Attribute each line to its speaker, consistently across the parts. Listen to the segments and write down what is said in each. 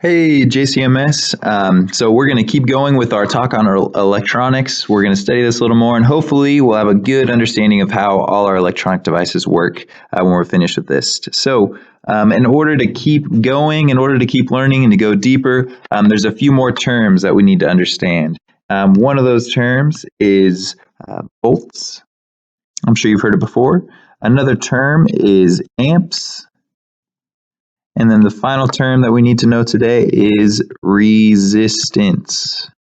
Speaker 1: Hey, JCMS. So we're going to keep going with our talk on our electronics. We're going to study this a little more, and hopefully we'll have a good understanding of how all our electronic devices work when we're finished with this. So in order to keep going, in order to keep learning and to go deeper, there's a few more terms that we need to understand. One of those terms is volts. I'm sure you've heard it before. Another term is amps. And then the final term that we need to know today is resistance.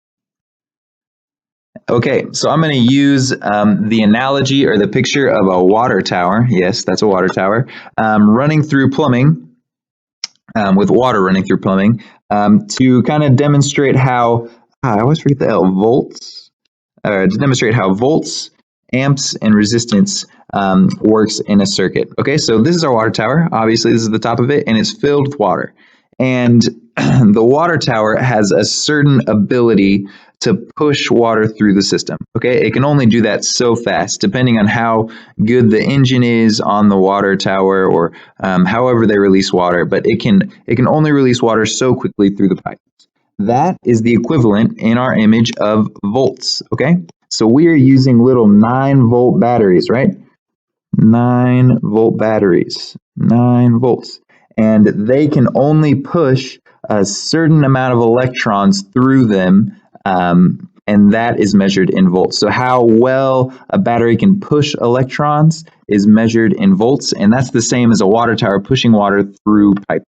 Speaker 1: Okay, so I'm going to use the analogy or the picture of a water tower. Yes, that's a water tower. Running through plumbing, with water running through plumbing, to kind of demonstrate how, I always forget the L, volts, to demonstrate how volts, amps, and resistance works in a circuit. Okay, so this is our water tower. Obviously, this is the top of it, and it's filled with water. And the water tower has a certain ability to push water through the system. Okay, it can only do that so fast, depending on how good the engine is on the water tower, or however they release water. But it can only release water so quickly through the pipe. That is the equivalent in our image of volts. Okay, so we are using little 9-volt batteries, right? 9-volt batteries, 9 volts. And they can only push a certain amount of electrons through them, and that is measured in volts. So how well a battery can push electrons is measured in volts, and that's the same as a water tower pushing water through pipe.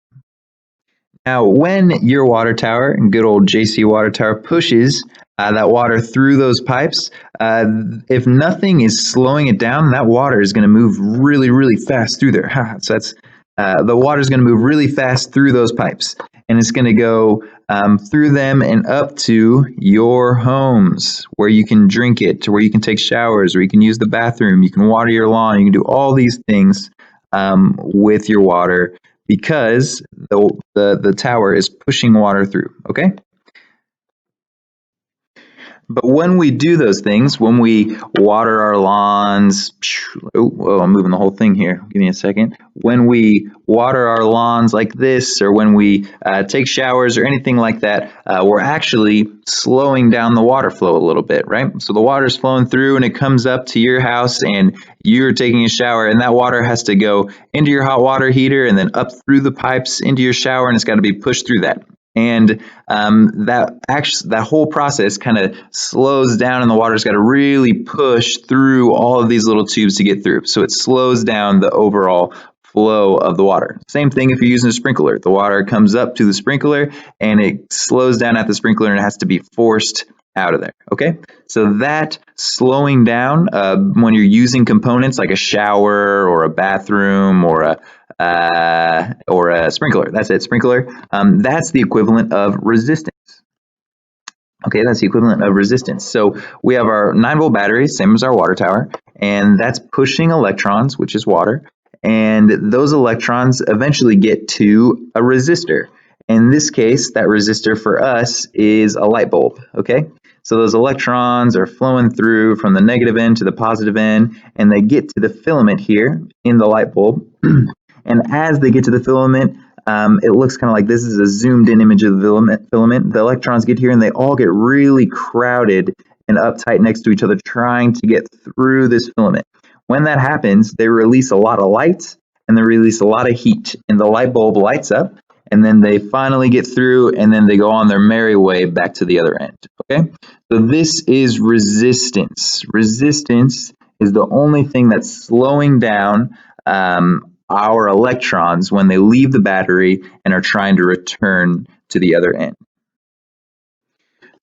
Speaker 1: Now, when your water tower, good old JC water tower, pushes that water through those pipes, if nothing is slowing it down, that water is going to move really, really fast through there. So that's the water is going to move really fast through those pipes, and it's going to go through them and up to your homes, where you can drink it, to where you can take showers, where you can use the bathroom, you can water your lawn, you can do all these things with your water, because the tower is pushing water through. Okay. But when we do those things, when we water our lawns, oh, I'm moving the whole thing here. Give me a second. When we water our lawns like this, or when we take showers or anything like that, we're actually slowing down the water flow a little bit, right? So the water's flowing through and it comes up to your house and you're taking a shower, and that water has to go into your hot water heater and then up through the pipes into your shower, and it's got to be pushed through that. And that whole process kind of slows down, and the water's got to really push through all of these little tubes to get through. So it slows down the overall flow of the water. Same thing if you're using a sprinkler. The water comes up to the sprinkler and it slows down at the sprinkler, and it has to be forced out of there. Okay, so that slowing down when you're using components like a shower or a bathroom or a sprinkler. That's it, sprinkler. That's the equivalent of resistance. Okay, that's the equivalent of resistance. So we have our 9-volt battery, same as our water tower, and that's pushing electrons, which is water, and those electrons eventually get to a resistor. In this case, that resistor for us is a light bulb. Okay, so those electrons are flowing through from the negative end to the positive end, and they get to the filament here in the light bulb. And as they get to the filament, it looks kind of like this is a zoomed in image of the filament. The electrons get here and they all get really crowded and uptight next to each other, trying to get through this filament. When that happens, they release a lot of light and they release a lot of heat, and the light bulb lights up, and then they finally get through, and then they go on their merry way back to the other end. Okay, so this is resistance. Resistance is the only thing that's slowing down our electrons when they leave the battery and are trying to return to the other end.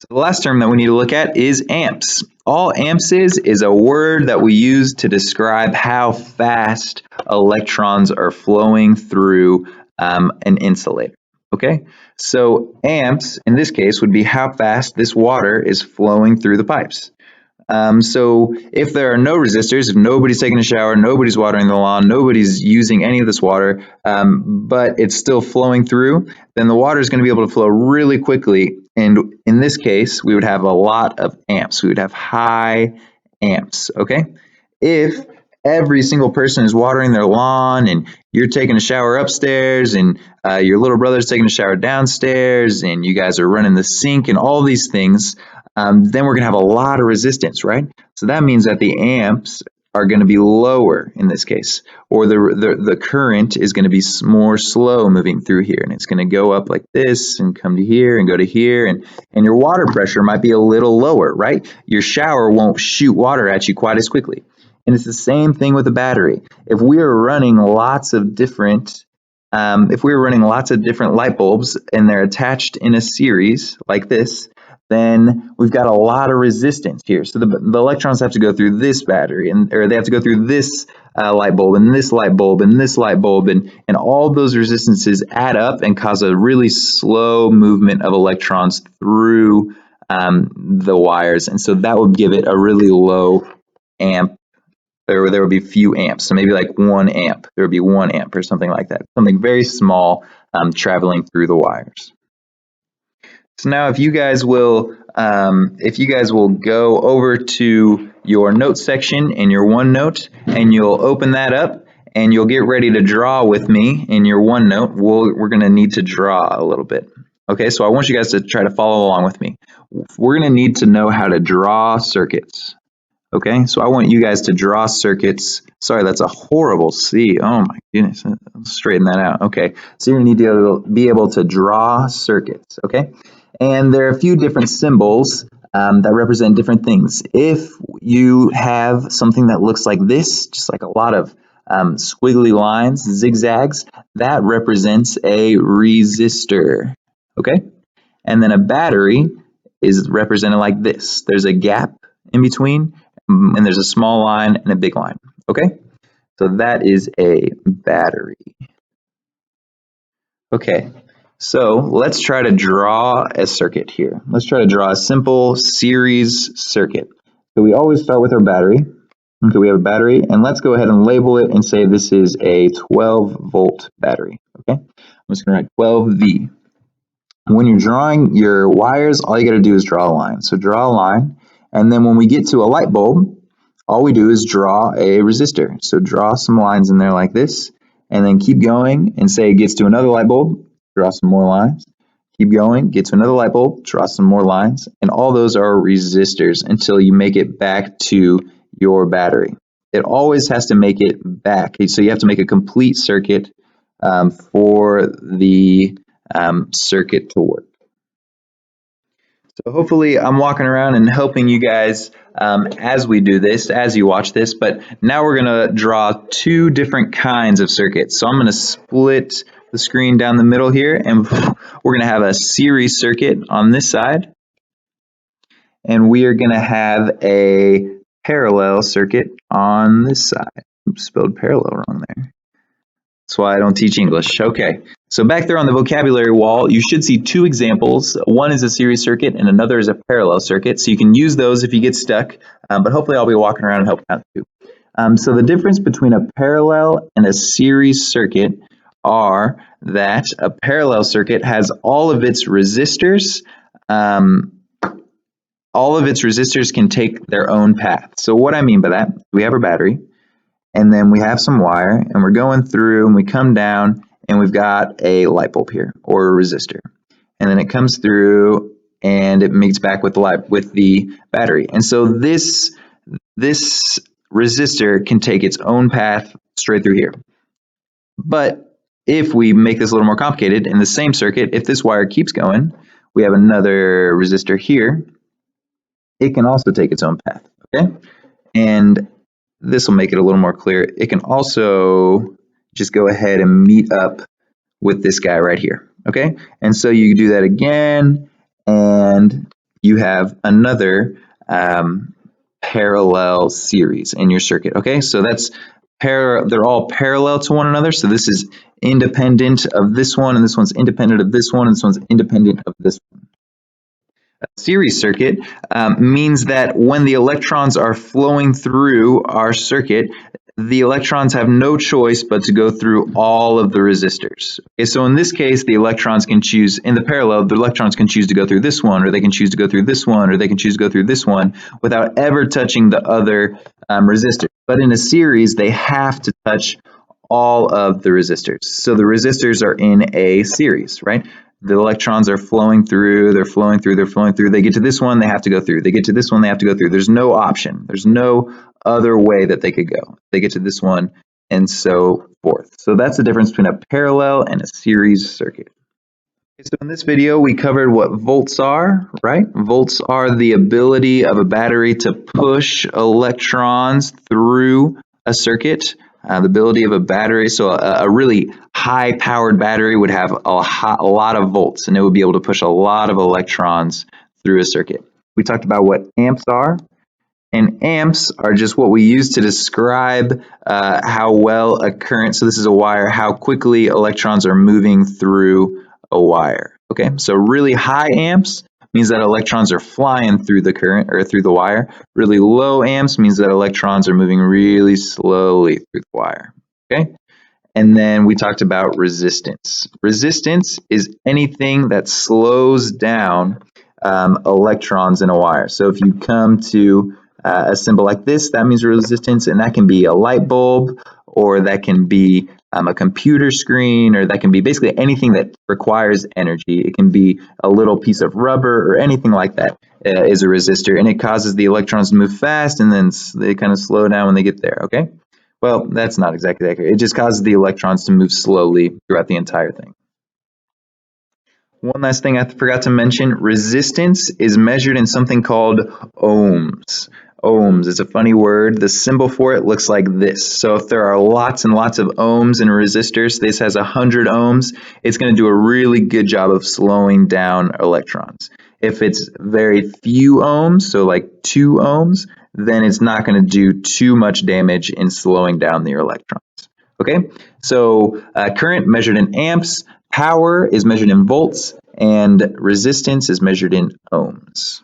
Speaker 1: So the last term that we need to look at is amps. All amps is a word that we use to describe how fast electrons are flowing through an insulator. Okay, so amps in this case would be how fast this water is flowing through the pipes. So if there are no resistors, if nobody's taking a shower, nobody's watering the lawn, nobody's using any of this water, but it's still flowing through, then the water is going to be able to flow really quickly. And in this case, we would have a lot of amps. We would have high amps. Okay. If every single person is watering their lawn, and you're taking a shower upstairs, and your little brother's taking a shower downstairs, and you guys are running the sink and all these things, then we're going to have a lot of resistance, right? So that means that the amps are going to be lower in this case, or the current is going to be more slow moving through here, and it's going to go up like this and come to here and go to here, and your water pressure might be a little lower, right? Your shower won't shoot water at you quite as quickly. And it's the same thing with the battery. If we are running lots of different light bulbs and they're attached in a series like this, then we've got a lot of resistance here. So the electrons have to go through this battery, or they have to go through this light bulb and this light bulb and this light bulb, and all those resistances add up and cause a really slow movement of electrons through the wires. And so that would give it a really low amp, or there would be few amps. So maybe like 1 amp. There would be 1 amp or something like that. Something very small traveling through the wires. So now if you guys will go over to your note section in your OneNote, and you'll open that up and you'll get ready to draw with me in your OneNote. We're going to need to draw a little bit. Okay, so I want you guys to try to follow along with me. We're going to need to know how to draw circuits. Okay, so I want you guys to draw circuits. Sorry, that's a horrible C. Oh my goodness, I'll straighten that out. Okay, so you're going to need to be able to draw circuits, okay? And there are a few different symbols that represent different things. If you have something that looks like this, just like a lot of squiggly lines, zigzags, that represents a resistor, okay? And then a battery is represented like this. There's a gap in between, and there's a small line and a big line, okay? So that is a battery. Okay, so let's try to draw a circuit here. Let's try to draw a simple series circuit. So we always start with our battery. Okay, we have a battery, and let's go ahead and label it and say this is a 12-volt battery, okay? I'm just gonna write 12V. When you're drawing your wires, all you gotta do is draw a line. So draw a line, and then when we get to a light bulb, all we do is draw a resistor. So draw some lines in there like this, and then keep going and say it gets to another light bulb, draw some more lines. Keep going, get to another light bulb, draw some more lines, and all those are resistors until you make it back to your battery. It always has to make it back. So you have to make a complete circuit for the circuit to work. So hopefully I'm walking around and helping you guys as we do this, as you watch this, but now we're going to draw 2 different kinds of circuits. So I'm going to split the screen down the middle here, and we're going to have a series circuit on this side, and we are going to have a parallel circuit on this side. Oops, spelled parallel wrong there. That's why I don't teach English. Okay, so back there on the vocabulary wall, you should see 2 examples. One is a series circuit and another is a parallel circuit. So you can use those if you get stuck, but hopefully I'll be walking around and helping out too. So the difference between a parallel and a series circuit are that a parallel circuit has all of its resistors. All of its resistors can take their own path. So what I mean by that, we have our battery, and then we have some wire, and we're going through, and we come down, and we've got a light bulb here, or a resistor. And then it comes through, and it meets back with the battery. And so this resistor can take its own path straight through here. But if we make this a little more complicated, in the same circuit, if this wire keeps going, we have another resistor here. It can also take its own path, okay? And this will make it a little more clear. It can also just go ahead and meet up with this guy right here, okay? And so you do that again, and you have another parallel series in your circuit, okay? So that's they're all parallel to one another. So this is independent of this one, and this one's independent of this one, and this one's independent of this one. A series circuit means that when the electrons are flowing through our circuit, the electrons have no choice but to go through all of the resistors. Okay, so in this case, the electrons can choose, in the parallel, the electrons can choose to go through this one, or they can choose to go through this one, or they can choose to go through this one without ever touching the other resistor. But in a series, they have to touch all of the resistors. So the resistors are in a series, right? The electrons are flowing through, they're flowing through, they're flowing through. They get to this one, they have to go through. They get to this one, they have to go through. There's no option. There's no other way that they could go. They get to this one and so forth. So that's the difference between a parallel and a series circuit. Okay, so in this video, we covered what volts are, right? Volts are the ability of a battery to push electrons through a circuit. The ability of a battery, so a really high-powered battery would have a lot of volts, and it would be able to push a lot of electrons through a circuit. We talked about what amps are, and amps are just what we use to describe how well a current, so this is a wire, how quickly electrons are moving through a wire. Okay, so really high amps means that electrons are flying through the current or through the wire. Really low amps means that electrons are moving really slowly through the wire. Okay, and then we talked about resistance. Resistance is anything that slows down electrons in a wire. So if you come to a symbol like this, that means resistance, and that can be a light bulb, or that can be a computer screen, or that can be basically anything that requires energy. It can be a little piece of rubber or anything like that is a resistor, and it causes the electrons to move fast, and then they kind of slow down when they get there, okay? Well, that's not exactly accurate. It just causes the electrons to move slowly throughout the entire thing. One last thing I forgot to mention, resistance is measured in something called ohms. Ohms is a funny word. The symbol for it looks like this. So if there are lots and lots of ohms in a resistor, so this has 100 ohms, it's going to do a really good job of slowing down electrons. If it's very few ohms, so like 2 ohms, then it's not going to do too much damage in slowing down the electrons. Okay, so current measured in amps, power is measured in volts, and resistance is measured in ohms.